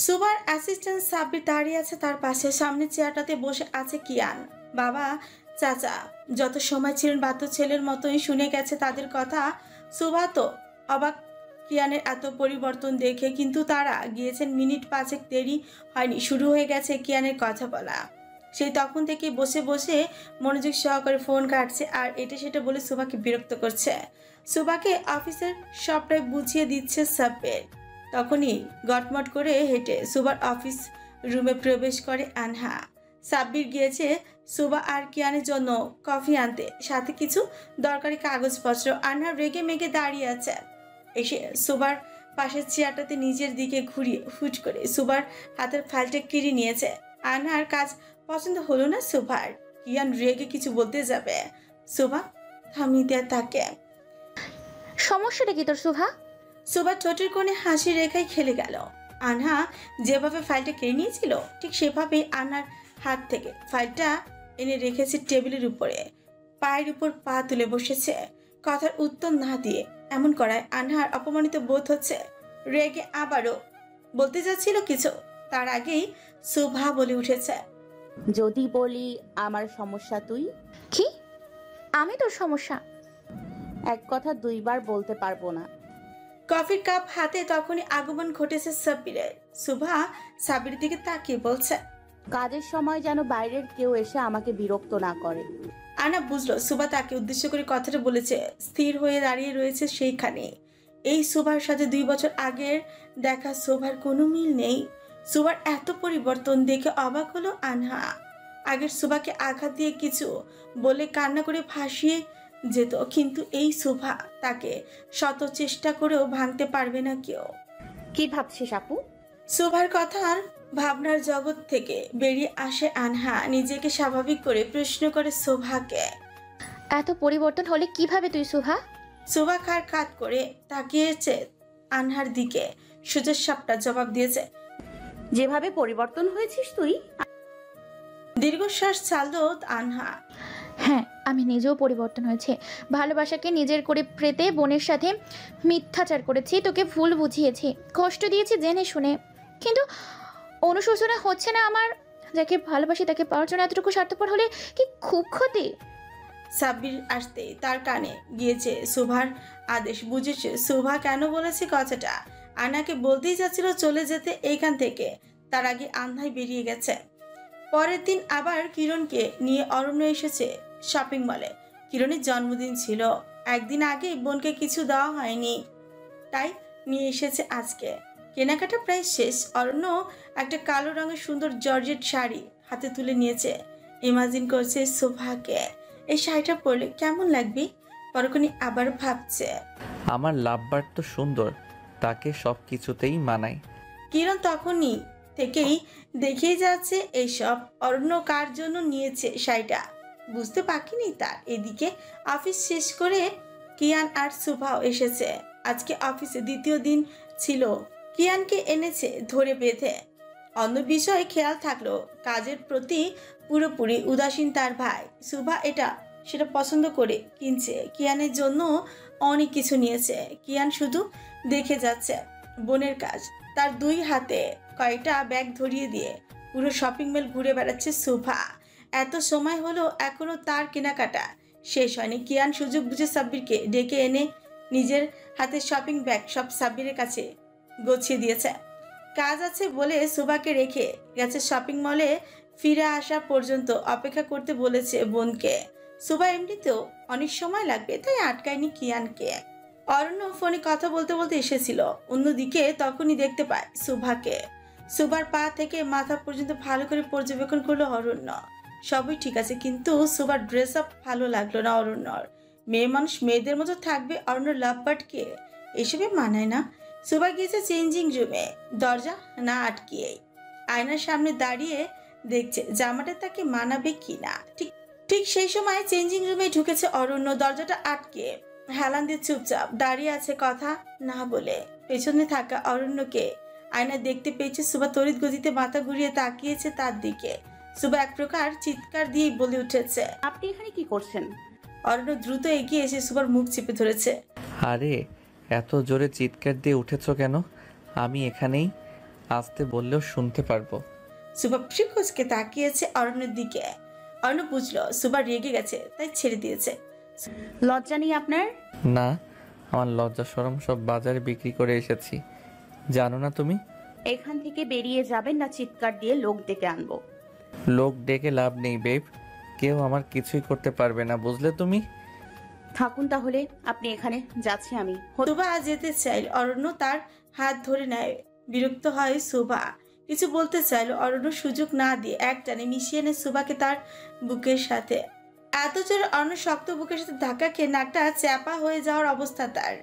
সুবার assistant Sabbir দাঁড়িয়ে আছে তার পাশে। সামনে চেয়ারটাতে বসে আছে কিয়ান। বাবা, চাচা যত সময় ছিলেন বাধ্য ছেলের মতোই শুনে গেছে তাদের কথা। সুভা তো অবাক কিয়ানের এত পরিবর্তন দেখে, কিন্তু তারা গিয়েছেন মিনিট পাঁচেক দেরি হয়নি, শুরু হয়ে গেছে কিয়ানের কথা বলা। সেই তখন থেকে বসে বসে মনোযোগ সহকারে ফোন কাটছে আর এটা সেটা বলে সুভাকে বিরক্ত করছে। সুভাকে অফিসের সবটাই বুঝিয়ে দিচ্ছে সাব্বির। তখনই গটমট করে হেঁটে সুবার অফিস রুমে প্রবেশ করে আনহা। সাব্বির গিয়েছে সুবা আর কিয়ানের জন্য কফি আনতে, সাথে কিছু দরকারি কাগজপত্র। আনহা রেগে মেগে দাঁড়িয়ে আছে। এসে সুবার পাশের চেয়ারটাতে নিজের দিকে ঘুরিয়ে হুট করে সুবার হাতের ফাইলটা কেড়ে নিয়েছে। আনহার কাজ পছন্দ হলো না সুভার। কিয়ান রেগে কিছু বলতে যাবে, সুভা থামিয়ে দেয় তাকে। সমস্যাটা কি তোর সুভা? সুভা ঠোঁটের কোণে হাসি রেখায় খেলে গেল। আনহা যেভাবে ফাইলটা কেড়ে নিয়েছিল ঠিক সেভাবেই আনহার হাত থেকে ফাইলটা এনে রেখেছে টেবিলের উপরে। পায়ের উপর পা তুলে বসেছে। কথার উত্তর না দিয়ে এমন করায় আনহার অপমানিত বোধ হচ্ছে। রেগে আবারও বলতে যাচ্ছিল কিছু, তার আগেই সুভা বলে উঠেছে, যদি বলি আমার সমস্যা তুই? কি? আমি তোর সমস্যা? এক কথা দুইবার বলতে পারবো না। কফির কাপ হাতে তখনই আগমন ঘটেছে সাব্বিরের। সুভা সাব্বিরের দিকে তাকিয়ে বলছে, কাজের সময় যেন বাইরের কেউ এসে আমাকে বিরক্ত না করে। আনা বুঝলো সুভা তাকে উদ্দেশ্য করে কথাটা বলেছে। স্থির হয়ে দাঁড়িয়ে রয়েছে সেইখানে। এই সুভার সাথে 2 বছর আগের দেখা সুভার কোনো মিল নেই। সুভার এত পরিবর্তন দেখে অবাক হলো আনহা। আগের সুভাকে আঘাত দিয়ে কিছু বলে কান্না করে ভাসিয়ে যেত, কিন্তু এই সুভা তাকে শত চেষ্টা করেও ভাঙতে পারবে না কেউ। কি ভাবছিস আপু? সুভার কথার ভাবনার জগৎ থেকে বেরিয়ে আসে আনহা। নিজেকে স্বাভাবিক করে প্রশ্ন করে সুভাকে, এত পরিবর্তন হলে কিভাবে তুই সুভা? সুভা খার খাত করে তাকিয়েছে আনহার দিকে। সোজা সাপটা জবাব দিয়েছে, যেভাবে পরিবর্তন হয়েছিস তুই। দীর্ঘশ্বাস ছাড়ল আনহা। হ্যাঁ, আমি নিজেও পরিবর্তন হয়েছে। ভালোবাসাকে নিজের করে পেতে বোনের সাথে মিথ্যাচার করেছি, তোকে ভুল বুঝিয়েছি, কষ্ট দিয়েছি জেনে শুনে, কিন্তু অনুশোচনা হচ্ছে না আমার। যাকে ভালোবাসি তাকে পাওয়ার জন্য এতটুকু স্বার্থপর হলে কি খুব ক্ষতি? সাব্বির আসতে তার কানে গিয়েছে সুভার আদেশ। বুঝেছে সুভা কেন বলেছে কথাটা। আনাকে বলতেই যাচ্ছিল চলে যেতে এইখান থেকে, তার আগে আন্ধায় বেরিয়ে গেছে। পরের দিন আবার কিরণকে নিয়ে অরণ্য এসেছে শপিং মলে। কিরণের জন্মদিন ছিল, একদিন আগে বোনকে কিছু দেওয়া হয়নি, তাই নিয়ে এসেছে আজকে। কেনাকাটা প্রায় শেষ। অরণ্য একটা কালো রঙের সুন্দর জর্জেট শাড়ি হাতে তুলে নিয়েছে। ইমাজিন করছে সুভাকে এই শাড়িটা পরলে কেমন লাগবে। পরক্ষণে আবার ভাবছে, আমার লাভবার্ড তো সুন্দর, তাকে সব কিছুতেই মানায়। কিরণ তখনই থেকেই দেখেই যাচ্ছে এইসব। অরণ্য কার জন্য নিয়েছে শাড়িটা বুঝতে বাকি নেই তার। এদিকে অফিস শেষ করে কিয়ান আর সুভাও এসেছে। আজকে অফিসে দ্বিতীয় দিন ছিল। কিয়ানকে এনেছে ধরে বেঁধে। অন্য বিষয়ে খেয়াল থাকলো, কাজের প্রতি পুরোপুরি উদাসীন তার ভাই। সুভা এটা সেটা পছন্দ করে কিনছে, কিয়ানের জন্য অনেক কিছু নিয়েছে। কিয়ান শুধু দেখে যাচ্ছে বোনের কাজ। তার 2 হাতে কয়টা ব্যাগ ধরিয়ে দিয়ে পুরো শপিং মল ঘুরে বেড়াচ্ছে সুভা। এত সময় হলো এখনো তার কেনাকাটা শেষ হয়নি। কিয়ান সুযোগ বুঝে সাব্বিরকে ডেকে এনে নিজের হাতে শপিং ব্যাগ সব সাব্বিরের কাছে গুছিয়ে দিয়েছে। কাজ আছে বলে সুভাকে রেখে গেছে শপিং মলে। ফিরে আসা পর্যন্ত অপেক্ষা করতে বলেছে বোনকে। সুভা এমনিতেও অনেক সময় লাগবে, তাই আটকায়নি কিয়ানকে। অরণ্য ফোনে কথা বলতে বলতে এসেছিল অন্যদিকে। তখনই দেখতে পায় সুভাকে। সুভার পা থেকে মাথা পর্যন্ত ভালো করে পর্যবেক্ষণ করলো অরণ্য। সবই ঠিক আছে, কিন্তু সুভার ড্রেস আপ ভালো লাগলো না অরণ্যর। মেয়ে মানুষ মেয়েদের মতো থাকবে, অরণ্য লাভ বাটকে এসবে মানায় না। সুভা গিয়েছে চেঞ্জিং রুমে, দরজা না আটকিয়ে আয়নার সামনে দাঁড়িয়ে দেখছে জামাটা তাকে মানাবে কিনা। ঠিক ঠিক সেই সময় চেঞ্জিং রুমে ঢুকেছে অরণ্য। দরজাটা আটকে হেলান দিয়ে চুপচাপ দাঁড়িয়ে আছে, কথা না বলে। পেছনে থাকা অরণ্যকে আয়না দেখতে পেয়েছে। সুভা তড়িৎ গতিতে মাথা ঘুরিয়ে তাকিয়েছে তার দিকে। সুভা এক প্রকার চিৎকার দিয়ে বলে উঠেছে, আপনি এখানে কি করছেন? অরণ্য দ্রুত এগিয়ে এসে সুভার মুখ চেপে ধরেছে। আরে এত জোরে চিৎকার দিয়ে উঠেছ কেন? আমি এখানেই আসতে বললেও শুনতে পারবো। সুভা ফ্রিকুচকে তাকিয়েছে অরণ্যের দিকে। অরণ্য বুঝলো সুভা রেগে গেছে, তাই ছেড়ে দিয়েছে। লজ্জা নেই আপনার? না, আমার লজ্জা শরম সব বাজারে বিক্রি করে এসেছি, জানো না তুমি? এখান থেকে বেরিয়ে যাবেন না চিৎকার দিয়ে লোক ডেকে আনবো? লোক ডেকে লাভ নেই বেব, কেউ আমার কিছুই করতে পারবে না, বুঝলে তুমি? থাকুন তাহলে আপনি এখানে, যাচ্ছি আমি। সুভা যেতে চাইল, অরণ্য তার হাত ধরে নেয়। বিরক্ত হয় সুভা, কিছু বলতে চাইল, অরণ্য সুযোগ না দিয়ে একটানে মিশিয়ে নেয় সুভাকে তার বুকের সাথে। এত জোরে অরণ্য শক্ত বুকের সাথে ধাক্কা খেয়ে নাকটা চ্যাপা হয়ে যাওয়ার অবস্থা তার।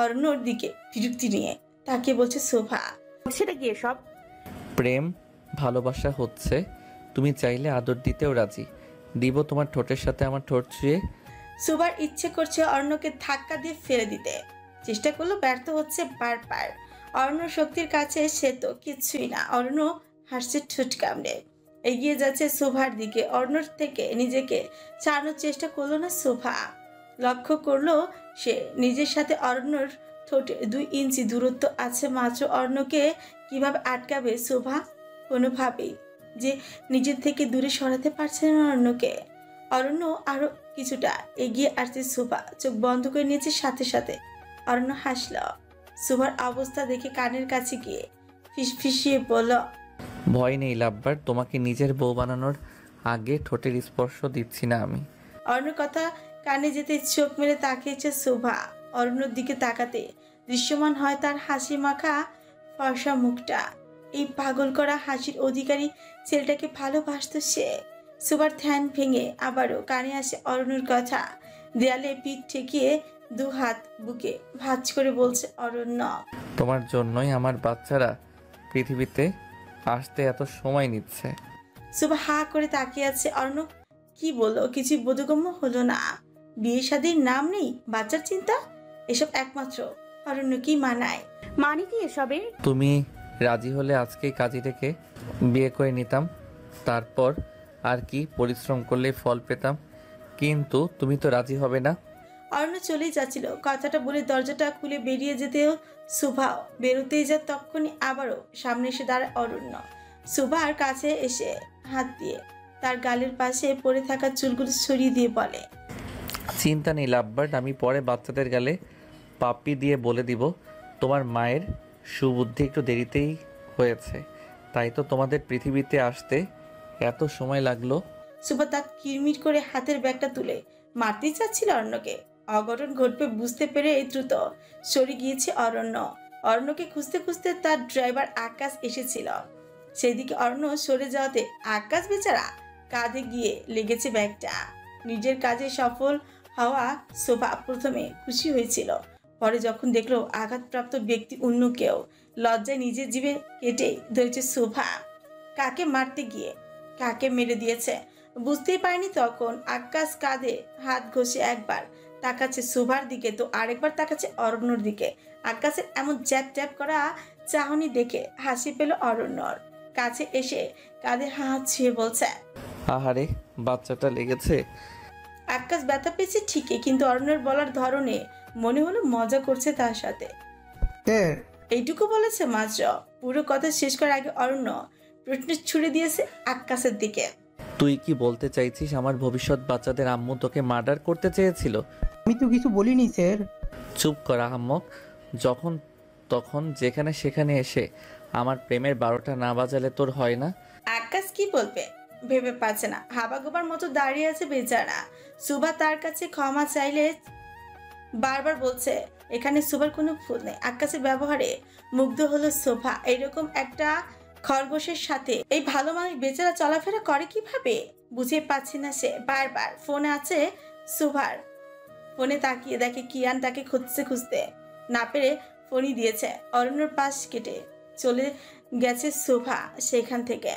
অরণ্যর দিকে বিরক্তি নিয়ে তাকে বলছে সুভা, সেটা কি এসব? প্রেম ভালোবাসা হচ্ছে, তুমি চাইলে আদর দিতেও রাজি, দিব তোমার ঠোঁটের সাথে আমার ঠোঁট ছুঁয়ে। সুভার ইচ্ছে করছে অরণ্যকে ধাক্কা দিয়ে ফেলে দিতে, চেষ্টা করলেও ব্যর্থ হচ্ছে বারবার। অরণ্য শক্তির কাছে সে তো কিছুই না। অরণ্য হাসছে ঠোঁট কামড়ে, এগিয়ে যাচ্ছে সুভার দিকে। অরণ্যর থেকে নিজেকে ছাড়ানোর চেষ্টা করলো না সুভা। লক্ষ্য করলো সে নিজের সাথে অরণ্যর ঠোঁটে 2 ইঞ্চি দূরত্ব আছে মাত্র। অরণ্যকে কিভাবে আটকাবে সুভা? কোনোভাবেই যে নিজের থেকে দূরে সরাতে পারছে না অরণ্যকে। অরণ্য আরো কিছুটা এগিয়ে আসছে, সুভা চোখ বন্ধ করে নিয়েছে সাথে সাথে। অরণ্য হাসল। সুভার অবস্থা দেখে কানের কাছে গিয়ে ফিসফিসিয়ে বলল, ভয় নেই লাভবার, তোমাকে নিজের বউ বানানোর আগে ঠোঁটের স্পর্শ দিচ্ছি না আমি। অরণ্যর কথা কানে যেতে চোখ মেলে তাকিয়েছে সুভা। অরণ্যর দিকে তাকাতে দৃশ্যমান হয় তার হাসি মাখা ফর্সা মুখটা। এই পাগল করা হাসির অধিকারী ছেলেটাকে ভালোবাসত সে। সুভার ধ্যান ভেঙে আবারও কানে আসে অরণ্যর কথা। দেয়ালে পিঠ ঠেকিয়ে 2 হাত বুকে ভাঁজ করে বলছে অরণ্য, তোমার জন্যই আমার বাচ্চারা পৃথিবীতে আসতে এত সময় নিচ্ছে। সুভা হা করে তাকিয়ে আছে। অরণ্য কি বললো কিছু বোধগম্য হলো না। বিয়ে শাদীর নাম নেই, বাচ্চার চিন্তা, এসব একমাত্র অরণ্য কি মানায়। মানে কি এসবের? তুমি রাজি হলে আজকেই কাজী থেকে বিয়ে করে নিতাম, তারপর আর কি পরিশ্রম করলে ফল পেতাম, কিন্তু তুমি তো রাজি হবে না। অরণ্য চলেই যাচ্ছিল, কথাটা বলে দরজাটা খুলে বেরিয়ে যেতেও সুভাও বেরোতেই যা তখনই আবারও সামনে এসে দাঁড়ায় অরণ্য। সুভার কাছে এসে হাত দিয়ে তার গালের পাশে পড়ে থাকা চুলগুলো সরিয়ে দিয়ে বলে, চিন্তা নেই লাভবার্ড, আমি পরে বাচ্চাদের গালে পাপ্পি দিয়ে বলে দিব তোমার মায়ের সুবুদ্ধি একটু দেরিতেই হয়েছে, তাই তো তোমাদের পৃথিবীতে আসতে এত সময় লাগলো। সুভা তা কিরমির করে হাতের ব্যাগটা তুলে মারতেই চাচ্ছিল অরণ্যকে। অঘটন ঘটবে বুঝতে পেরে এই দ্রুত সরে গিয়েছে অরণ্য। অরণ্যকে খুঁজতে খুঁজতে তার ড্রাইভার আকাশ এসেছিল, সেদিকে অরণ্য সরে যাওয়াতে আকাশ বেচারা কাঁধে গিয়ে লেগেছে ব্যাগটা। নিজের কাজে সফল হওয়া শোভা প্রথমে খুশি হয়েছিল, পরে যখন দেখলো আঘাতপ্রাপ্ত ব্যক্তি অন্য কেউ, লজ্জায় নিজের জিভে কেটে ধরেছে শোভা। কাকে মারতে গিয়ে কাকে মেরে দিয়েছে বুঝতেই পারেনি তখন। আকাশ কাঁধে হাত ঘষে একবার তাকাচ্ছে শোভার দিকে, তো আরেকবার তাকাচ্ছে অরণ্যর দিকে। আকাশের এমন জ্যাপ ট্যাপ করা চাহনি দেখে হাসি পেল অরণ্যর। কাছে এসে কাঁধে হাত ছুঁয়ে বলছে, আহারে বাচ্চাটা লেগেছে। আকাশ ব্যথা পেয়েছে ঠিকই, কিন্তু অরণ্যের বলার ধরনে মনে হলো মজা করছে তার সাথে। এইটুকু বলেছে মাত্র। পুরো কথা শেষ করার আগে অরণ্য প্রশ্ন ছুড়ে দিয়েছে আকাশের দিকে, তুই কি বলতে চাইছিস আমার ভবিষ্যৎ বাচ্চাদের আম্মু তোকে মার্ডার করতে চেয়েছিল? আমি তো কিছু বলিনি স্যার। চুপ কর আহাম্মক, যখন তখন যেখানে সেখানে এসে আমার প্রেমের 12টা না বাজালে তোর হয় না? আকাশ কি বলবে ভেবে পাচ্ছে না, হাবাগোবার মতো দাঁড়িয়ে আছে বেচারা। সুভা তার কাছে ক্ষমা চাইলে বারবার বলছে এখানে সুভার কোনো ভুল নেই। আকাশের ব্যবহারে মুগ্ধ হলো শোভা। এরকম একটা খরগোশের সাথে এই ভালো মানুষ বেচারা চলাফেরা করে কিভাবে বুঝে পাচ্ছি না সে। বারবার ফোনে আছে সুভার, ফোনে তাকিয়ে দেখে কিয়ান তাকে খুঁজতে খুঁজতে না পেরে ফোনই দিয়েছে। অরণ্যর পাশ কেটে চলে গেছে শোভা সেখান থেকে।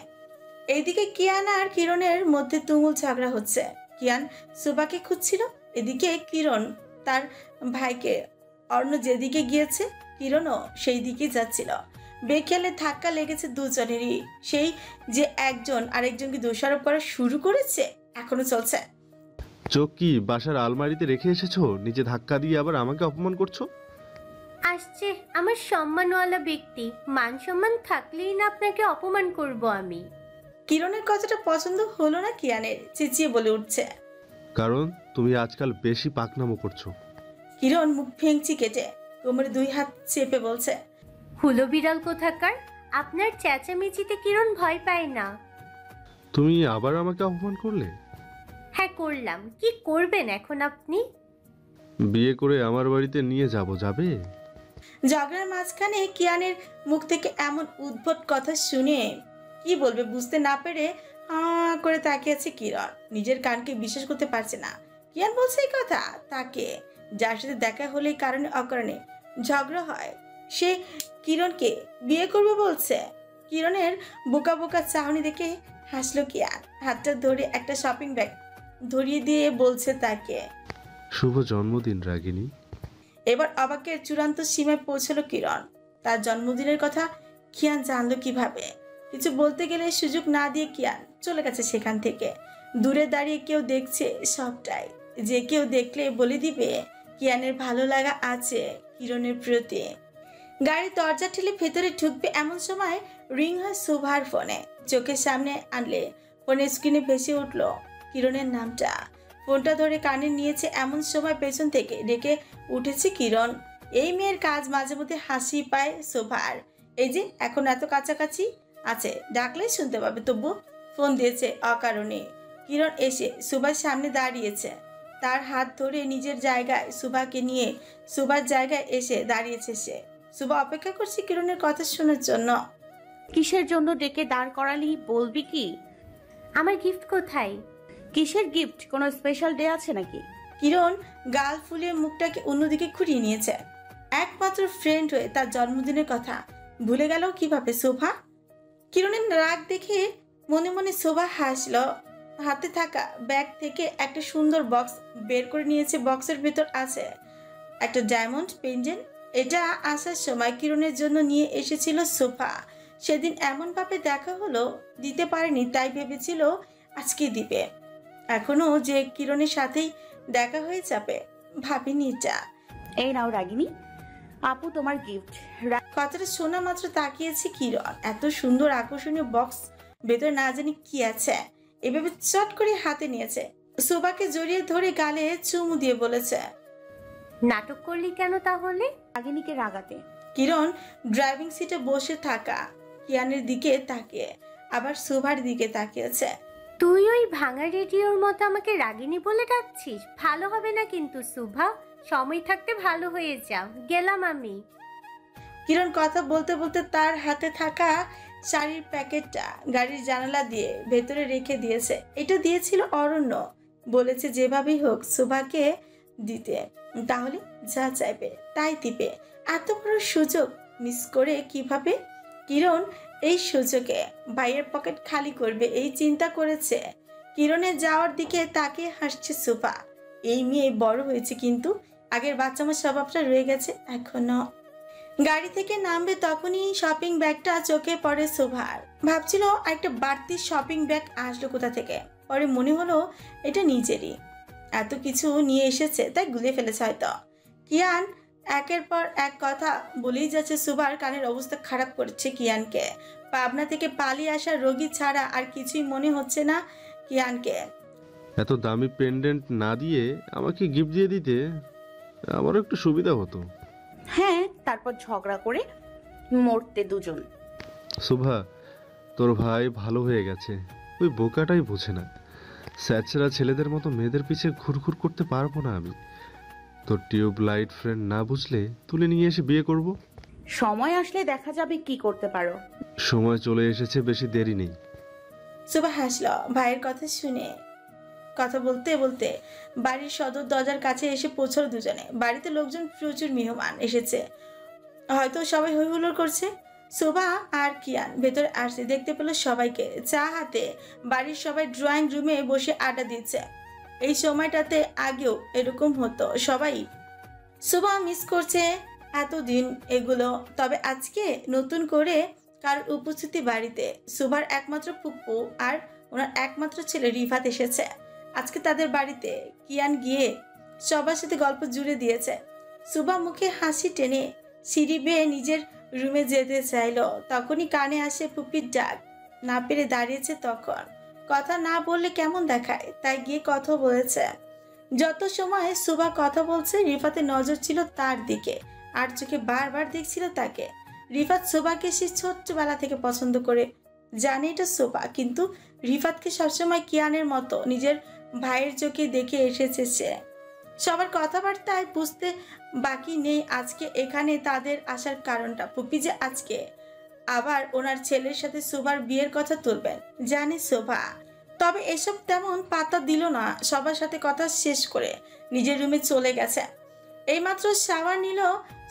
এইদিকে কিয়ান আর কিরণের মধ্যে তুমুল ঝগড়া হচ্ছে। কিয়ান শোভাকে খুঁজছিল, এদিকে কিরণ তার ভাইকে। অরণ্য যেদিকে গিয়েছে কিরণও সেই দিকে যাচ্ছিল। বেখেয়ালে ধাক্কা লেগেছে দুজনেরই। সেই যে একজন আরেকজনকে দোষারোপ করা শুরু করেছে এখনো চলছে। চোখ কি বাসার আলমারিতে রেখে এসেছো? নিজে ধাক্কা দিয়ে আবার আমাকে অপমান করছো? আসছে আমার সম্মানওয়ালা ব্যক্তি, মান সম্মান থাকলেই না আপনাকে অপমান করব আমি। কিরণের কথাটা পছন্দ হলো না কিয়ানের, চেঁচিয়ে বলে উঠছে। কারণ তুমি আজকাল বেশি পাকনামো করছো। কিরণ মুখ ভেঙচি কেটে কোমরে 2 হাত চেপে বলছে, হুলো বিড়াল কোথাকার, আপনার চেঁচামেচিতে কিরণ ভয় পায় না। তুমি আবার আমাকে অপমান করলে। হ্যাঁ করলাম, কি করবেন এখন আপনি? বিয়ে করে আমার বাড়িতে নিয়ে যাবে? ঝগড়ার মাঝখানে কিয়ানের মুখ থেকে এমন উদ্ভট কথা শুনে কি বলবে বুঝতে না পেরে হাঁ করে তাকিয়ে আছে কিরণ। নিজের কানকে বিশ্বাস করতে পারছে না। কিয়ান বলছে এই কথা তাকে, যার সাথে দেখা হলে কারণে অকারণে ঝগড়া হয়, সে কিরণকে বিয়ে করবে বলছে। কিরণের বোকা বোকা চাহনি দেখে হাসলো কিয়ান। হাতটা ধরে একটা শপিং ব্যাগ ধরিয়ে দিয়ে বলছে তাকে, শুভ জন্মদিন রাগিনী। এবার অবাকের চূড়ান্ত সীমায় পৌঁছলো কিরণ। তার জন্মদিনের কথা কিয়ান জানলো কিভাবে? কিছু বলতে গেলে সুযোগ না দিয়ে কিয়ান চলে গেছে সেখান থেকে। দূরে দাঁড়িয়ে কেউ দেখছে সবটাই, যে কেউ দেখলে বলে দিবে কিয়ানের ভালো লাগা আছে কিরণের প্রতি। গাড়ি দরজা ঠেলে ভেতরে ঢুকবে এমন সময় রিং হয় শোভার ফোনে। চোখের সামনে আনলে ফোনের স্ক্রিনে ভেসে উঠলো কিরণের নামটা। ফোনটা ধরে কানে নিয়েছে এমন সময় পেছন থেকে ডেকে উঠেছে কিরণ। এই মেয়ের কাজ মাঝে মধ্যে হাসি পায় শোভার। এই যে এখন এত কাছাকাছি আছে, ডাকলেই শুনতে পাবে, তবু ফোন দিয়েছে অকারণে। কিরণ এসে শোভার সামনে দাঁড়িয়েছে, তার হাত ধরে নিজের জায়গায় শোভাকে নিয়ে শোভার জায়গায় এসে দাঁড়িয়েছে সে। শোভা অপেক্ষা করছে কিরণের কথা শোনার জন্য। কিসের জন্য ডেকে দাঁড় করালি বলবি কি? আমার গিফট কোথায়? কিসের গিফট? কোনো স্পেশাল ডে আছে নাকি? কিরণ গাল ফুলিয়ে মুখটাকে অন্যদিকে ঘুরিয়ে নিয়েছে। একমাত্র ফ্রেন্ড হয়ে তার জন্মদিনের কথা ভুলে গেল কিভাবে শোভা? কিরণের রাগ দেখে মনে মনে শোভা হাসলো। হাতে থাকা ব্যাগ থেকে একটা সুন্দর বক্স বের করে নিয়েছে। বক্সের ভেতর আছে একটা ডায়মন্ড পেন্ডেন্ট। এটা আসার সময় কিরণের জন্য নিয়ে এসেছিল শোভা। সেদিন এমনভাবে দেখা হলো, দিতে পারেনি, তাই ভেবেছিল আজকে দিবে। এখনো যে কিরণের সাথেই দেখা হয়ে যাবে ভাবিনি এটা। এই নাও রাগিনী, আপু তোমার গিফট। কথাটা শোনা মাত্র তাকিয়েছে কিরণ। এত সুন্দর আকর্ষণীয় বক্স, ভেতরে না জানি কি আছে। এভাবে চট করে হাতে নিয়েছে। শোভাকে জড়িয়ে ধরে গালে চুমু দিয়ে বলেছে, নাটক করলি কেন তাহলে? রাগিনীকে রাগাতে। কিরণ ড্রাইভিং সিটে বসে থাকা কিয়ানের দিকে তাকিয়ে আবার শোভার দিকে তাকিয়েছে। তুই ওই ভাঙা রেডিওর মতো আমাকে রাগিনী বলে ডাকছিস? ভালো হবে না কিন্তু শুভা, সময় থাকতে ভালো হয়ে যা, গেলাম আমি। কিরণ কথা বলতে বলতে তার হাতে থাকা শাড়ির প্যাকেটটা গাড়ির জানালা দিয়ে ভেতরে রেখে দিয়েছে। এটা দিয়েছিল অরণ্য, বলেছে যেভাবেই হোক শোভাকে দিতে, তাহলে যা চাইবে তাই দিবে। এত বড় সুযোগ মিস করে কিভাবে কিরণ এই সুযোগে ভাইয়ের পকেট খালি করবে এই চিন্তা করেছে। কিরণের যাওয়ার দিকে তাকিয়ে হাসছে শোভা। এই মেয়ে বড় হয়েছে কিন্তু আগের বাচ্চামার স্বভাবটা রয়ে গেছে এখনো। গাড়ি থেকে নামবে তখনই শপিং ব্যাগটা চোখে পড়ে শোভার। ভাবছিল একটা বাড়তি শপিং ব্যাগ আসলো কোথা থেকে, পরে মনে হলো এটা নিজেরই। এত কিছু নিয়ে এসেছে তাই গুলে ফেলেছে হয়তো। কিয়ান একের পর এক কথা বলেই যাচ্ছে। শোভার কানের অবস্থা খারাপ করছে কিয়ানকে। পাবনা থেকে পালিয়ে আসা রোগী ছাড়া আর কিছুই মনে হচ্ছে না কিয়ানকে। এত দামি পেন্ডেন্ট না দিয়ে আমাকে গিফট দিয়ে দিতে আমারও একটু সুবিধা হতো। হ্যাঁ, তারপর ঝগড়া করে মরতে দুজন। শোভা, তোর ভাই ভালো হয়ে গেছে, ওই বোকাটাই বোঝে না। স্যাচরা ছেলেদের মতো মেয়েদের পিছে ঘুরঘুর করতে পারবো না আমি। তোর টিউব লাইট ফ্রেন্ড না বুঝলে তুলে নিয়ে এসে বিয়ে করব। সময় আসলে দেখা যাবে কি করতে পারো। সময় চলে এসেছে, বেশি দেরি নেই। শোভা হাসল ভাইয়ের কথা শুনে। কথা বলতে বলতে বাড়ির সদর দরজার কাছে এসে পৌঁছল দুজনে। বাড়িতে লোকজন প্রচুর মেহমান এসেছে, হয়তো সবাই হই হুল্লোড় করছে। শোভা আর কিয়ান ভেতরে আসছে, দেখতে পেল সবাইকে চা হাতে। বাড়ির সবাই ড্রয়িং রুমে বসে আড্ডা দিচ্ছে। এই সময়টাতে আগেও এরকম হতো সবাই। শোভা মিস করছে এতদিন এগুলো, তবে আজকে নতুন করে কার উপস্থিতি বাড়িতে। শোভার একমাত্র ফুপ্পু আর ওনার একমাত্র ছেলে রিফাত এসেছে আজকে তাদের বাড়িতে। কিয়ান গিয়ে সবার সাথে গল্প জুড়ে দিয়েছে। শোভা মুখে হাসি টেনে সিঁড়ি বেয়ে নিজের রুমে যেতে চাইলো, তখনই কানে আসে পুপির ডাক। না পেরে দাঁড়িয়েছে তখন। কথা না বললে কেমন দেখায়, তাই গিয়ে কথা বলেছে। যত সময় সুভা কথা বলছে রিফাতের নজর ছিল তার দিকে, আর চোখে বারবার দেখছিল তাকে। রিফাত শোভাকে সে ছোট্টবেলা থেকে পছন্দ করে, জানে এটা শোভা, কিন্তু রিফাতকে সবসময় কিয়ানের মতো নিজের ভাইয়ের চোখে দেখে এসেছে সে। সবার কথাবার্তায় বুঝতে বাকি নেই আজকে এখানে তাদের আসার কারণটা। পুপি যে আজকে আবার ওনার ছেলের সাথে শোভার বিয়ের কথা তুলবেন জানে শোভা, তবে এসব তেমন পাত্তা দিল না। সবার সাথে কথা শেষ করে নিজের রুমে চলে গেছে। এইমাত্র শাওয়ার নিল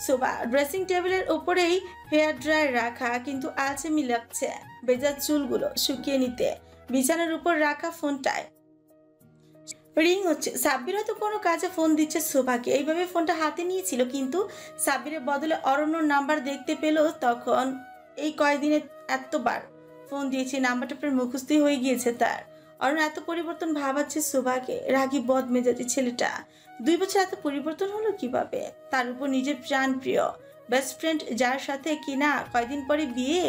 শোভা। ড্রেসিং টেবিলের উপরেই হেয়ার ড্রায়ার রাখা, কিন্তু আলসেমি লাগছে ভেজা চুলগুলো শুকিয়ে নিতে। বিছানার উপর রাখা ফোনটায় রিং হচ্ছে। সাব্বির হয়তো কোনো কাজে ফোন দিচ্ছে শোভাকে, এইভাবে ফোনটা হাতে নিয়েছিল, কিন্তু সাব্বিরের বদলে অরণ্যর নাম্বার দেখতে পেল তখন। এই কয়দিনে এতবার ফোন দিয়েছে, নাম্বারটা প্রায় মুখস্থই হয়ে গিয়েছে তার। অরণ্য এত পরিবর্তন ভাবাচ্ছে শোভাকে, রাগী বদমেজাজি ছেলেটা 2 বছর এত পরিবর্তন হলো কিভাবে? তার উপর নিজের প্রাণ প্রিয় বেস্ট ফ্রেন্ড, যার সাথে কিনা কয়দিন পরে বিয়ে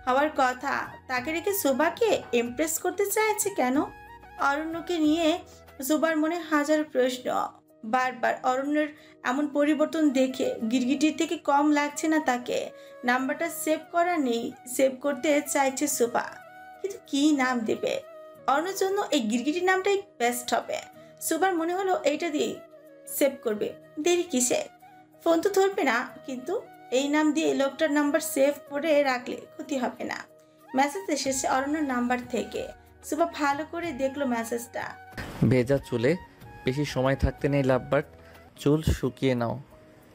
হওয়ার কথা, তাকে রেখে শোভাকে ইমপ্রেস করতে চাইছে কেন? অরণ্যকে নিয়ে শোভার মনে হাজার প্রশ্ন। বারবার অরণ্যের এমন পরিবর্তন দেখে গিরগিটির থেকে কম লাগছে না তাকে। নাম্বারটা সেভ করা নেই, সেভ করতে চাইছে শোভা, কিন্তু কি নাম দেবে? অরণ্যের জন্য এই গিরগিটি নামটাই বেস্ট হবে। শোভার মনে হলো এইটা দিয়ে সেভ করবে, দেরি কিসে? ফোন তো ধরবে না, কিন্তু এই নাম দিয়ে লোকটার নাম্বার সেভ করে রাখলে ক্ষতি হবে না। মেসেজ এসেছে অরণ্যর নাম্বার থেকে। শোভা ভালো করে দেখলো মেসেজটা। ভেজা চুলে বেশি সময় থাকতে নেই লাভবাট, চুল শুকিয়ে নাও।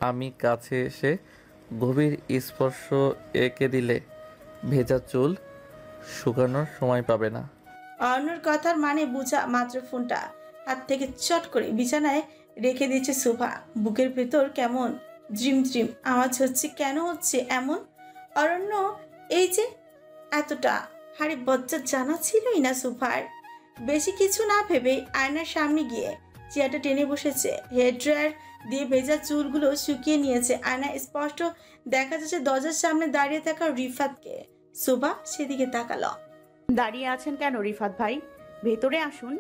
আমি কাছে এসে গভীর স্পর্শ এঁকে দিলে ভেজা চুল শুকানোর সময় পাবে না। অরণ্যর কথার মানে বুঝা মাত্র ফোনটা হাত থেকে চট করে বিছানায় রেখে দিয়েছে শোভা। বুকের ভেতর কেমন ড্রিম ড্রিম আওয়াজ হচ্ছে। কেন হচ্ছে এমন? অরণ্য এই যে এতটা হাড়ি বজ্জাত জানা ছিলই না শোভার। বেশি কিছু না ভেবে আয়নার সামনে গিয়ে চেয়ারটা টেনে বসেছে। হেয়ার ড্রায়ার দিয়ে ভেজা চুলগুলো শুকিয়ে নিয়েছে। আয়নায় স্পষ্ট দেখা যাচ্ছে দরজার সামনে দাঁড়িয়ে থাকা রিফাতকে। শোভা সেদিকে তাকালো। দাঁড়িয়ে আছেন কেন রিফাত ভাই? ভেতরে আসুন।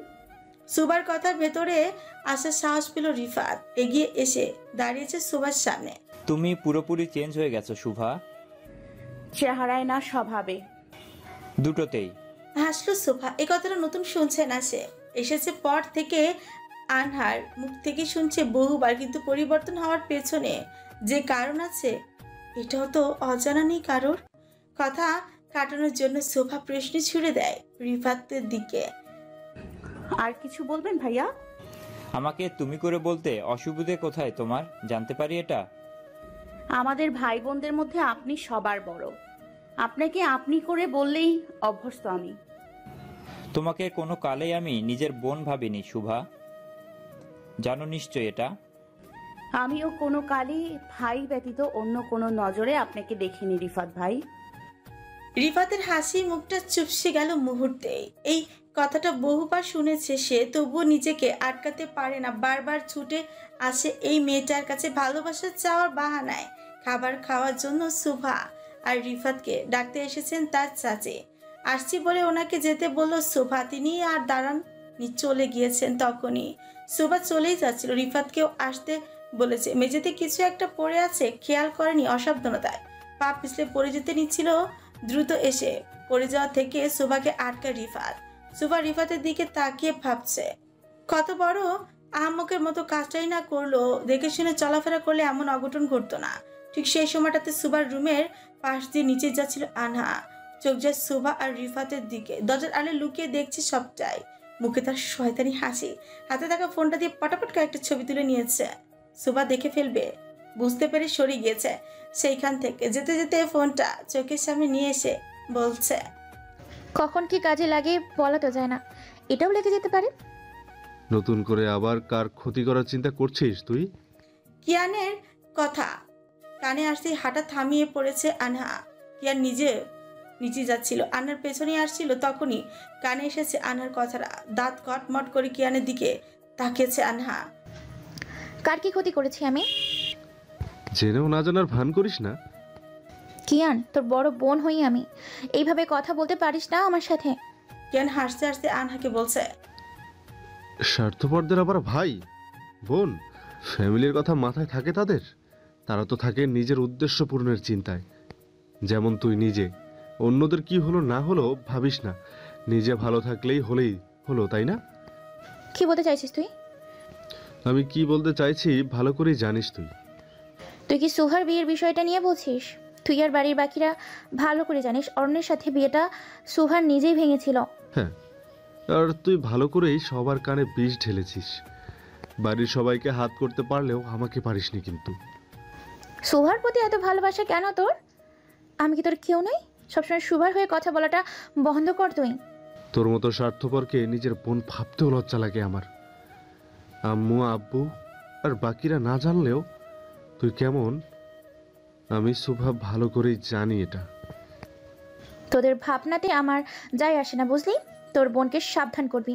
শোভার কথার ভেতরে আসার সাহস পেল রিফাত। এগিয়ে এসে দাঁড়িয়েছে শোভার সামনে। তুমি পুরোপুরি চেঞ্জ হয়ে গেছো শুভা। চেহারায় না স্বভাবে? দুটোতেই। হাসলো শোভা। এই কথাটা নতুন শুনছে না সে। এসেছে পর থেকে আনহার মুখ থেকে শুনছে বহুবার, কিন্তু পরিবর্তন হওয়ার পেছনে যে কারণ আছে এটাও তো অজানা নেই কারোর। কথা কাটানোর জন্য শোভা প্রশ্ন ছুড়ে দেয় রিফাতের দিকে। আর কিছু বলবেন ভাইয়া? আমাকে তুমি করে বলতে অসুবিধে কোথায় তোমার, জানতে পারি এটা? আমাদের ভাই বোনদের মধ্যে আপনি সবার বড়, আপনাকে আপনি করে বললেই অভ্যস্ত আমি। তোমাকে কোনো কালেই আমি নিজের বোন ভাবিনি শুভা, জানো নিশ্চয় এটা। আমিও কোনো কালই ভাই ব্যতীত অন্য কোনো নজরে আপনাকে দেখিনি রিফাত ভাই। রিফাতের হাসি মুখটা চুপসে গেল মুহূর্তেই। এই কথাটা বহুবার শুনেছে সে, তবুও নিজেকে আটকাতে পারে না। বারবার ছুটে আসে এই মেয়েটার কাছে ভালোবাসা চাওয়ার বাহানায়। খাবার খাওয়ার জন্য শোভা আর রিফাতকে ডাকতে এসেছেন তার চাচি। আসছি বলে ওনাকে যেতে বলল শোভা। তিনি আর দাঁড়ান চলে গিয়েছেন। তখনই শোভা চলেই যাচ্ছিল। রিফাতকেও আসতে বলেছে। মেঝেতে কিছু একটা পড়ে আছে, খেয়াল করেনি অসাবধানতায় পা পিছলে পড়ে যেতে নিচ্ছিল। দ্রুত এসে পড়ে যাওয়া থেকে শোভাকে আটকা রিফাত। শোভা রিফাতের দিকে তাকিয়ে ভাবছে, কত বড় আহম্মকের মতো কাজটাই না করলো। দেখে শুনে চলাফেরা করলে এমন অঘটন ঘটতো না। ঠিক সেই সময়টাতে শোভার রুমের পাশ দিয়ে নিচে যাচ্ছিল আনহা। চোখ যায় শোভা আর রিফাতের দিকে। দরজার আলে লুকিয়ে দেখছে সবটাই। মুখে তার শয়তানি হাসি। হাতে থাকা ফোনটা দিয়ে পটাপট কয়েকটা ছবি তুলে নিয়েছে। শোভা দেখে ফেলবে বুঝতে পেরে সরে গিয়েছে সেইখান থেকে। যেতে যেতে ফোনটা চোখের সামনে নিয়ে এসে বলছে, কখন কি কাজে লাগে বলা তো যায় না, এটাও লেগে যেতে পারে। নতুন করে আবার কার ক্ষতি করার চিন্তা করছিস তুই? কিয়ানের কথা কানে আসতেই হাঁটা থামিয়ে পড়েছে আনহা। কিয়ান নিচে যাচ্ছিল, আনহার পেছনে আসছিল। তখনই কানে এসেছে আনহার কথাটা। দাঁত কটমট করে কিয়ানের দিকে তাকিয়েছে আনহা। কার কি ক্ষতি করেছি আমি? জেনেও না জানার ভান করিস না। কিয়ান, তোর বড় বোন হই আমি, এইভাবে কথা বলতে পারিস না আমার সাথে। কিয়ান হাসতে হাসতে আনহাকে বলছে, স্বার্থপরদের আবার ভাই বোন ফ্যামিলির কথা মাথায় থাকে তাদের? তারা তো থাকে নিজের উদ্দেশ্য পূরণের চিন্তায়। যেমন তুই নিজে, অন্যদের কি হলো না হলো ভাবিস না, নিজে ভালো থাকলেই হলো, তাই না? কি বলতে চাইছিস তুই? আমি কি বলতে চাইছি ভালো করেই জানিস তুই। তুই কি সুহার বিয়ের বিষয়টা নিয়ে বলছিস? তুই আর বাড়ির বাকিরা ভালো করে জানিস অরণ্যের সাথে বিয়েটা সুহার নিজেই ভেঙেছিল। হ্যাঁ, আর তুই ভালো করেই সবার কানে বিষ ঢেলেছিস। বাড়ির সবাইকে হাত করতে পারলেও আমাকে পারিসনি কিন্তু। সুহার প্রতি এত ভালোবাসা কেন তোর? আমি কি তোর কেউ নই? সবসময় সুভার হয়ে কথা বলাটা বন্ধ কর তুই। তোর মতো স্বার্থপরকে নিজের বোন ভাবতেও লজ্জা লাগে আমার। আম্মু আব্বু আর বাকিরা না জানলেও তুই কেমন আমি সুভা ভালো করেই জানি এটা। তোদের ভাবনাতে আমার যাই আসে না, বুঝলি? তোর বোনকে সাবধান করবি,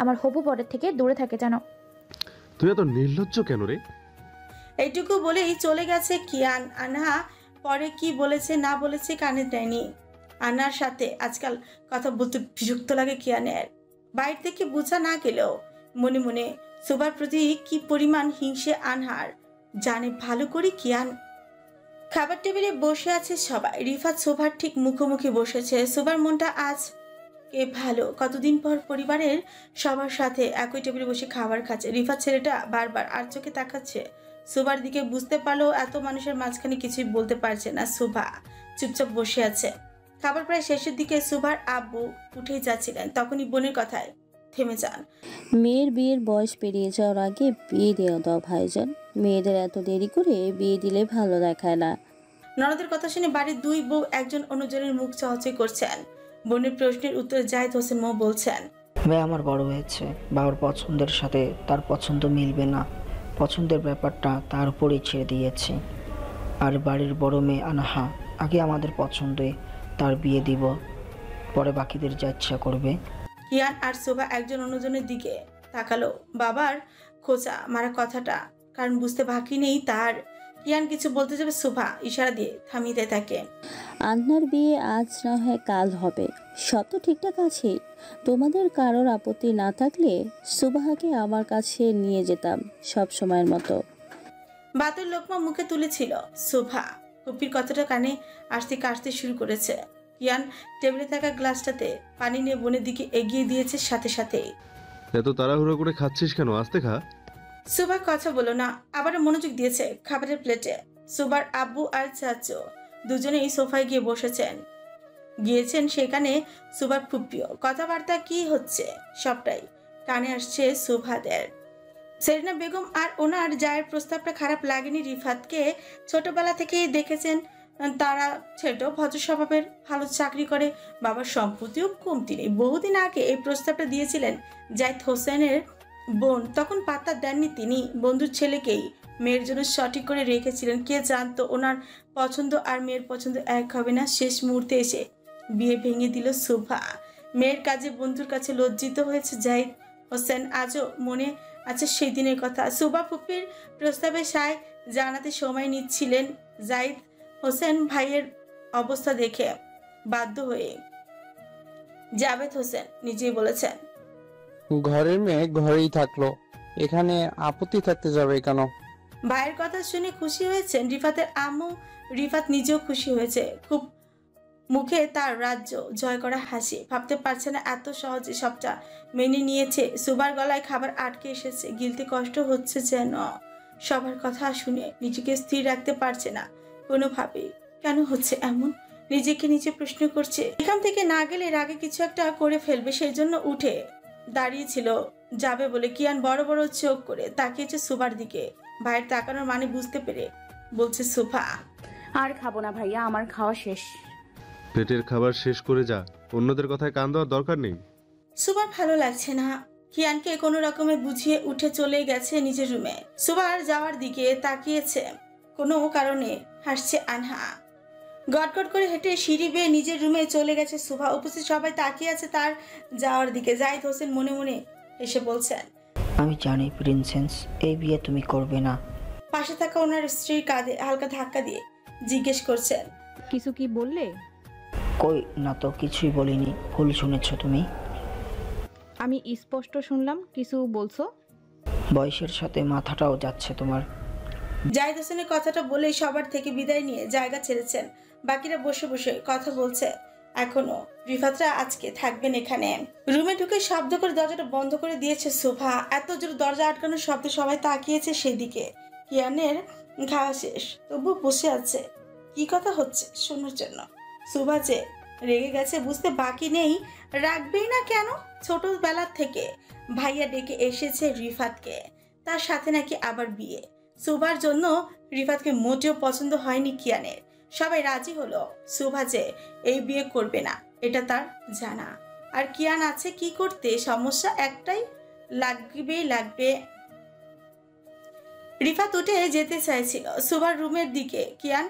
আমার হবু বরের থেকে দূরে থাকে যেন। তুই এত নির্লজ্জ কেন রে? এইটুকু বলেই চলে গেছে কিয়ান। আনহা পরে কি বলেছে না বলেছে কানে দেয়নি। আনহার সাথে আজকাল কথা বলতে বিরক্ত লাগে কিয়ানের। বাইরে থেকে বোঝা না গেলেও মনে মনে সুভার প্রতি কি পরিমাণ হিংসে আনহার জানে ভালো করে কিয়ান। খাবার টেবিলে বসে আছে সবাই। রিফাত সুভার ঠিক মুখোমুখি বসেছে। সুভার মনটা আজ কে ভালো, কতদিন পর পরিবারের সবার সাথে একই টেবিলে বসে খাবার খাচ্ছে। রিফাত ছেলেটা বারবার আর চোখে তাকাচ্ছে সুভার দিকে। বুঝতে পারলো এত মানুষের মাঝখানে কিছুই বলতে পারছে না। সুভা চুপচাপ বসে আছে। খাবার প্রায় শেষের দিকে সুভার আব্বু উঠেই যাচ্ছিলেন, তখনই বোনের কথায় থেমে যান। মেয়ের বিয়ের বয়স পেরিয়ে যাওয়ার আগে বিয়ে দেওয়া দাও ভাইজান। মেয়েদের এত দেরি করে বিয়ে দিলে ভালো দেখায় না। ননদের কথা শুনে বাড়ির দুই বউ একজন অন্যজনের মুখ চাওয়াচাই করছেন। বোনের প্রশ্নের উত্তরে জাহিদ হোসেন মো বলছেন, মেয়ে আমার বড় হয়েছে, বাবার পছন্দের সাথে তার পছন্দ মিলবে না, পছন্দের ব্যাপারটা তার উপরেই ছেড়ে দিয়েছি। আর বাড়ির বড় মেয়ে আনহা, আগে আমাদের পছন্দে তার বিয়ে দিব, পরে বাকিদের যা ইচ্ছা করবে। কিয়ান আর সুভা একজন অন্যজনের দিকে তাকালো। বাবার খোঁচা মারা কথাটা কারণ বুঝতে বাকি নেই তার। কিয়ান কিছু বলতে যাবে, সুভা ইশারা দিয়ে থামিয়ে দেয় তাকে। আন্নার বিয়ে আজ না হয় কাল হবে, সব তো ঠিকঠাক আছে। তোমাদের কারোর আপত্তি না থাকলে সুবাহাকে আমার কাছে নিয়ে যেতাম সব সময়ের মতো। বাতুর লোকমা মুখে তুলেছিল। সুভা কপির কথাটা কানে আসতে কাশতে শুরু করেছে। কিয়ান টেবিলে থাকা গ্লাসটাতে পানি নিয়ে বোনের দিকে এগিয়ে দিয়েছে সাথে সাথে। এত তাড়াহুড়ো করে খাচ্ছিস কেন? আস্তে খা। সুভা কথা বলো না, আবারও মনোযোগ দিয়েছে খাবারের প্লেটে। সুভার আব্বু আর চাচু দুজনেই সোফায় গিয়ে গিয়েছেন সেখানে সুভার ফুপিও। কথাবার্তা কি হচ্ছে সবটাই কানে আসছে সুভাদের। সেরিনা বেগম আর ওনার জায়ের প্রস্তাবটা খারাপ লাগেনি রিফাতকে। ছোটবেলা থেকেই দেখেছেন তারা ছোট ভদ্র স্বভাবের, ভালো চাকরি করে, বাবার সম্পত্তিও কমতি নেই। বহুদিন আগে এই প্রস্তাবটা দিয়েছিলেন জাহিদ হোসেনের বোন, তখন পাত্তা দেননি তিনি। বন্ধুর ছেলেকেই মেয়ের জন্য সঠিক করে রেখেছিলেন। কে জানতো ওনার পছন্দ আর মেয়ের পছন্দ এক হবে না। শেষ মুহূর্তে এসে বিয়ে ভেঙে দিল সুভা। মেয়ের কাজে বন্ধুর কাছে লজ্জিত হয়েছে জাহিদ হোসেন। আজও মনে আছে সেই দিনের কথা। সুভা ফুপির প্রস্তাবে সায় জানাতে সময় নিচ্ছিলেন জাহিদ হোসেন। ভাইয়ের অবস্থা দেখে বাধ্য হয়ে জাভেদ হোসেন নিজেই বলেছেন, ঘরের মেয়ে ঘরেই থাকলো, এখানে আপত্তি থাকতে যাবে কেন? ভাইয়ের কথা শুনে খুশি হয়েছেন রিফাতের আম্মু। রিফাত নিজেও খুশি হয়েছে খুব। মুখে তার রাজ্য জয় করা হাসি। ভাবতে পারছে না এত সহজে সবটা মেনে নিয়েছে। সুবার গলায় খাবার আটকে এসেছে, গিলতে কষ্ট হচ্ছে যেন। সবার কথা শুনে নিজেকে স্থির রাখতে পারছে না কোনোভাবে। কেন হচ্ছে এমন? নিজেকে নিজে প্রশ্ন করছে। এখান থেকে না গেলে রাগে কিছু একটা করে ফেলবে, সেই জন্য উঠে দাঁড়িয়েছিল যাবে বলে। কিয়ান বড় বড় চোখ করে তাকিয়েছে সুভার দিকে। ভাইয়ের তাকানোর মানে বুঝতে পেরে বলছে সুভা, আর খাবো না ভাইয়া, আমার খাওয়া শেষ। পেটের খাবার শেষ করে যা, অন্যদের কথায় কান দেওয়ার দরকার নেই। সুভার ভালো লাগছে না। কিয়ানকে কোনো রকমে বুঝিয়ে উঠে চলে গেছে নিজের রুমে। সুভার যাওয়ার দিকে তাকিয়েছে, কোনো কারণে হাসছে আনহা। গটগট করে হেঁটে সিঁড়ি বেয়ে নিজের রুমে চলে গেছে সুভা। উপস্থিত সবাই তাকিয়ে আছে তার যাওয়ার দিকে। জাহিদ হোসেন মনে মনে এসে বলছেন, আমি জানি প্রিন্সেস, এই বিয়ে তুমি করবে না। পাশে থাকা ওনার স্ত্রীর কাঁধে হালকা ধাক্কা দিয়ে জিজ্ঞেস করছেন, কিছু কি বললে? কই না তো, কিছুই বলিনি। ভুল শুনেছ তুমি। আমি স্পষ্ট শুনলাম কিছু বলছো। বয়সের সাথে মাথাটাও যাচ্ছে তোমার। জাহিদ হোসেনের কথাটা বলেই সবার থেকে বিদায় নিয়ে জায়গা ছেড়েছেন। বাকিরা বসে বসে কথা বলছে। এখনো রিফাতরা আজকে থাকবেন এখানে। রুমে ঢুকে শব্দ করে দরজাটা বন্ধ করে দিয়েছে শোভা। এত জোর দরজা আটকানোর শব্দ সবাই তাকিয়েছে সেদিকে। কিয়ানের খাওয়া শেষ, তবু বসে আছে। কি কথা হচ্ছে শোনার জন্য। শোভা যে রেগে গেছে বুঝতে বাকি নেই। রাখবেই না কেন? ছোটবেলার থেকে ভাইয়া ডেকে এসেছে রিফাতকে, তার সাথে নাকি আবার বিয়ে। শোভার জন্য রিফাতকে মোটেও পছন্দ হয়নি কিয়ানের। সবাই রাজি হলো শোভা যে এই বিয়ে করবে না, এটা তার জানা। আর কিয়ান আছে কি করতে, সমস্যা একটাই, লাগবে। রিফাত উঠে যেতে চাইছিল শোভার রুমের দিকে, কিয়ান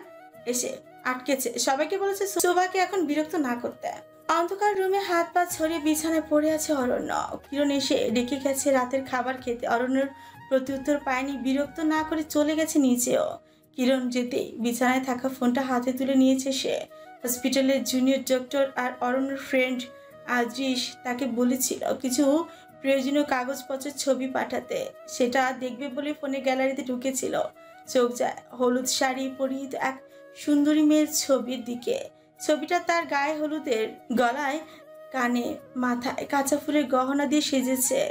এসে আটকেছে। সবাইকে বলেছে শোভাকে এখন বিরক্ত না করতে। অন্ধকার রুমে হাত পা ছড়িয়ে বিছানায় পড়ে আছে অরণ্য। কিরণ এসে ডেকে গেছে রাতের খাবার খেতে। অরণ্যর প্রত্যুত্তর পায়নি, বিরক্ত না করে চলে গেছে নিচেও। কিরণ যেতেই বিছানায় থাকা ফোনটা হাতে তুলে নিয়েছে সে। হসপিটালের জুনিয়র ডক্টর আর অরণ্যর ফ্রেন্ড আদ্রিস তাকে বলেছিল কিছু প্রয়োজনীয় কাগজপত্রের ছবি পাঠাতে, সেটা দেখবে বলে ফোনে গ্যালারিতে ঢুকেছিল। চোখ যায় হলুদ শাড়ি পরিহিত এক সুন্দরী মেয়ের ছবির দিকে। ছবিটা তার গায়ে হলুদের, গলায় কানে মাথায় কাঁচা ফুলের গহনা দিয়ে সেজেছে।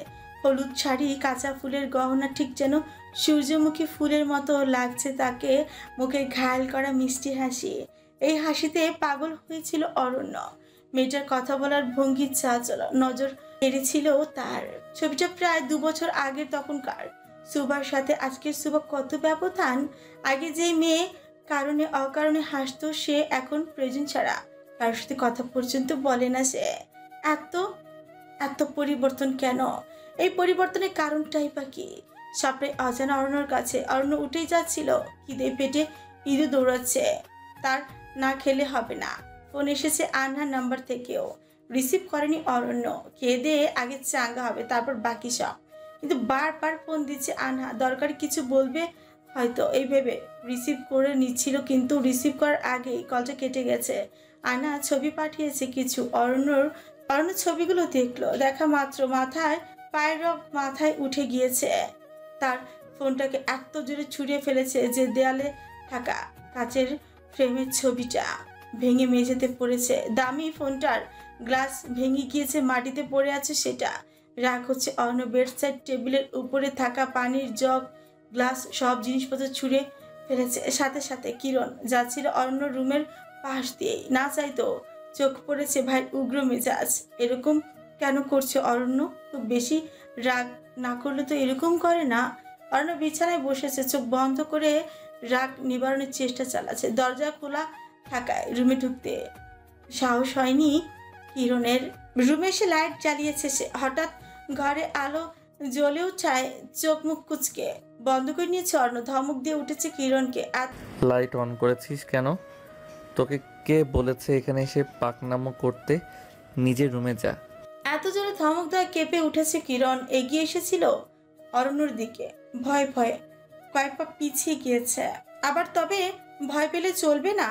হলুদ শাড়ি, কাঁচা ফুলের গহনা, ঠিক যেন সূর্যমুখী ফুলের মতো লাগছে তাকে। মুখে ঘায়াল করা মিষ্টি হাসি, এই হাসিতে পাগল হয়েছিল অরণ্য। মেয়েটার কথা বলার ভঙ্গি, চাল নজর কেড়েছিল তার। ছবিটা প্রায় 2 বছর আগের তখনকার সুভার সাথে আজকের সুভা কত ব্যবধান। আগে যে মেয়ে কারণে অকারণে হাসতো, সে এখন প্রয়োজন ছাড়া কারোর সাথে কথা পর্যন্ত বলে না। সে এত পরিবর্তন কেন? এই পরিবর্তনের কারণটাই বা কি? সবটাই অজানা অরণ্যর কাছে। অরণ্য উঠেই যাচ্ছিল, খিদে পেটে ইঁদুর দৌড়াচ্ছে। তার না খেলে হবে না। ফোন এসেছে আনহার নাম্বার থেকেও, রিসিভ করেনি অরণ্য। খেয়ে দিয়ে আগে চাঙ্গা হবে, তারপর বাকি সব। কিন্তু বারবার ফোন দিচ্ছে আনহা, দরকারি কিছু বলবে হয়তো এই ভেবে রিসিভ করে নিচ্ছিল, কিন্তু রিসিভ করার আগেই কলটা কেটে গেছে। আনহা ছবি পাঠিয়েছে কিছু। অরণ্য ছবিগুলো দেখলো, দেখা মাত্র পায়ের রগ মাথায় উঠে গিয়েছে। তার ফোনটাকে এত জোরে ছুঁড়ে ফেলেছে যে দেয়ালে থাকা কাচের ফ্রেমের ছবিটা ভেঙে মেঝেতে পড়েছে। দামি ফোনটার গ্লাস ভেঙে গিয়েছে, মাটিতে পড়ে আছে সেটা। রাগ হচ্ছে অন্য বেডসাইড টেবিলের উপরে থাকা পানির জগ, গ্লাস, সব জিনিসপত্র ছুঁড়ে ফেলেছে। সাথে সাথে কিরণ যাচ্ছিল অরণ্য রুমের পাশ দিয়েই। না চাইতো চোখ পড়েছে ভাই উগ্র মেজাজ। এরকম কেন করছে অরণ্য? খুব বেশি রাগ না করলে তো এরকম করে না। অরণ্য বিছানায় বসেছে, চোখ বন্ধ করে রাগ নিবারণের চেষ্টা চালাচ্ছে। দরজা খোলা থাকায় রুমে ঢুকতে সাহস হয়নি কিরণের। রুমে এসে লাইট জ্বালিয়েছে সে। হঠাৎ ঘরে আলো জ্বলেও চায়, চোখ মুখ কুচকে বন্ধ করে নিয়েছে অরণ্য। ধমক দিয়ে উঠেছে কিরণকে। লাইট অন করেছিস কেন? তোকে কে বলেছে এখানে এসে পাকনামো করতে? নিজের রুমে যা। এত জোরে ধমক দেওয়া কেঁপে উঠেছে কিরণ। এগিয়ে এসেছিল অরণ্যর দিকে, ভয়ে কয়েক পা পিছিয়ে গিয়েছে। আবার তবে ভয় পেলে চলবে না।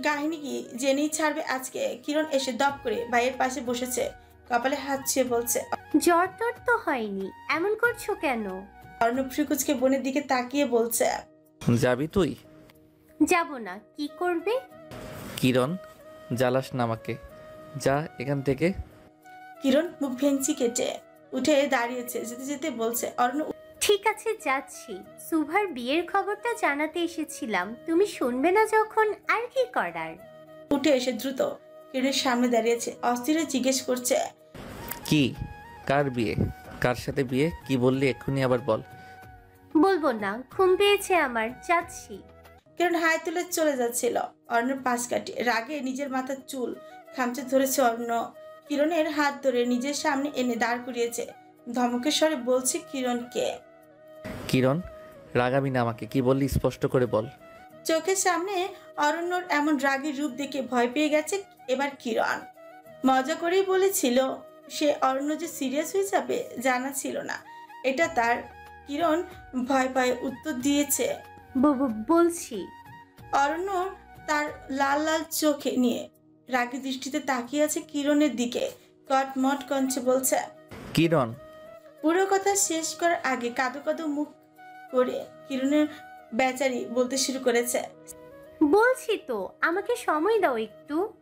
কাহিনী কি জেনেই ছাড়বে আজকে। কিরণ এসে দপ করে ভাইয়ের পাশে বসেছে, কপালে হাত ছুঁয়ে বলছে, জ্বর টর তো হয়নি, এমন করছো কেন? অর্ণব ফ্রিকুচকে বোনের দিকে তাকিয়ে বলছে, যাবি তুই? যাব না। কি করবে? কিরণ, জ্বালাস না আমাকে, যা এখান থেকে। কিরণ মুখ ভেঙচি কেটে উঠে দাঁড়িয়েছে, যেতে যেতে বলছে, অর্ণব ঠিক আছে যাচ্ছি। সুভার বিয়ের খবরটা জানাতে এসেছিলাম, তুমি শুনবে না যখন আর কি করার। উঠে এসে দ্রুত কিরণের সামনে দাঁড়িয়েছে, অস্থির জিজ্ঞেস করছে, কি? কার বিয়ে? কার সাথে বিয়ে? কি বললি এক্ষুনি আবার বল। বলবো না, ঘুম পেয়েছে আমার, যাচ্ছি। কিরণ হাই তুলে চলে যাচ্ছিল অর্ণের পাশ কাটিয়ে। রাগে নিজের মাথার চুল খামচে ধরেছে অর্ণ। কিরণের হাত ধরে নিজের সামনে এনে দাঁড় করিয়েছে, ধমকের স্বরে বলছে কিরণকে, কিরণ, রাগাবি না আমাকে, কি বললি স্পষ্ট করে বল। চোখের সামনে অরণ্যর এমন রাগের রূপ দেখে ভয় পেয়ে গেছে এবার কিরণ। মজা করেই বলেছিল সে, অরণ্য যে সিরিয়াস হয়ে যাবে জানা ছিল না এটা তার। কিরণ ভয় উত্তর দিয়েছে, বলছি। অরণ্য তার লাল লাল চোখে নিয়ে রাগী দৃষ্টিতে তাকিয়ে আছে কিরণের দিকে। কটমট কঞ্চে বলছে। কিরণ, পুরো কথা শেষ করার আগে কাদো কাদো মুখ করে কিরণের বেচারি বলতে শুরু করেছে। বলছি তো, আমাকে সময় দাও একটু।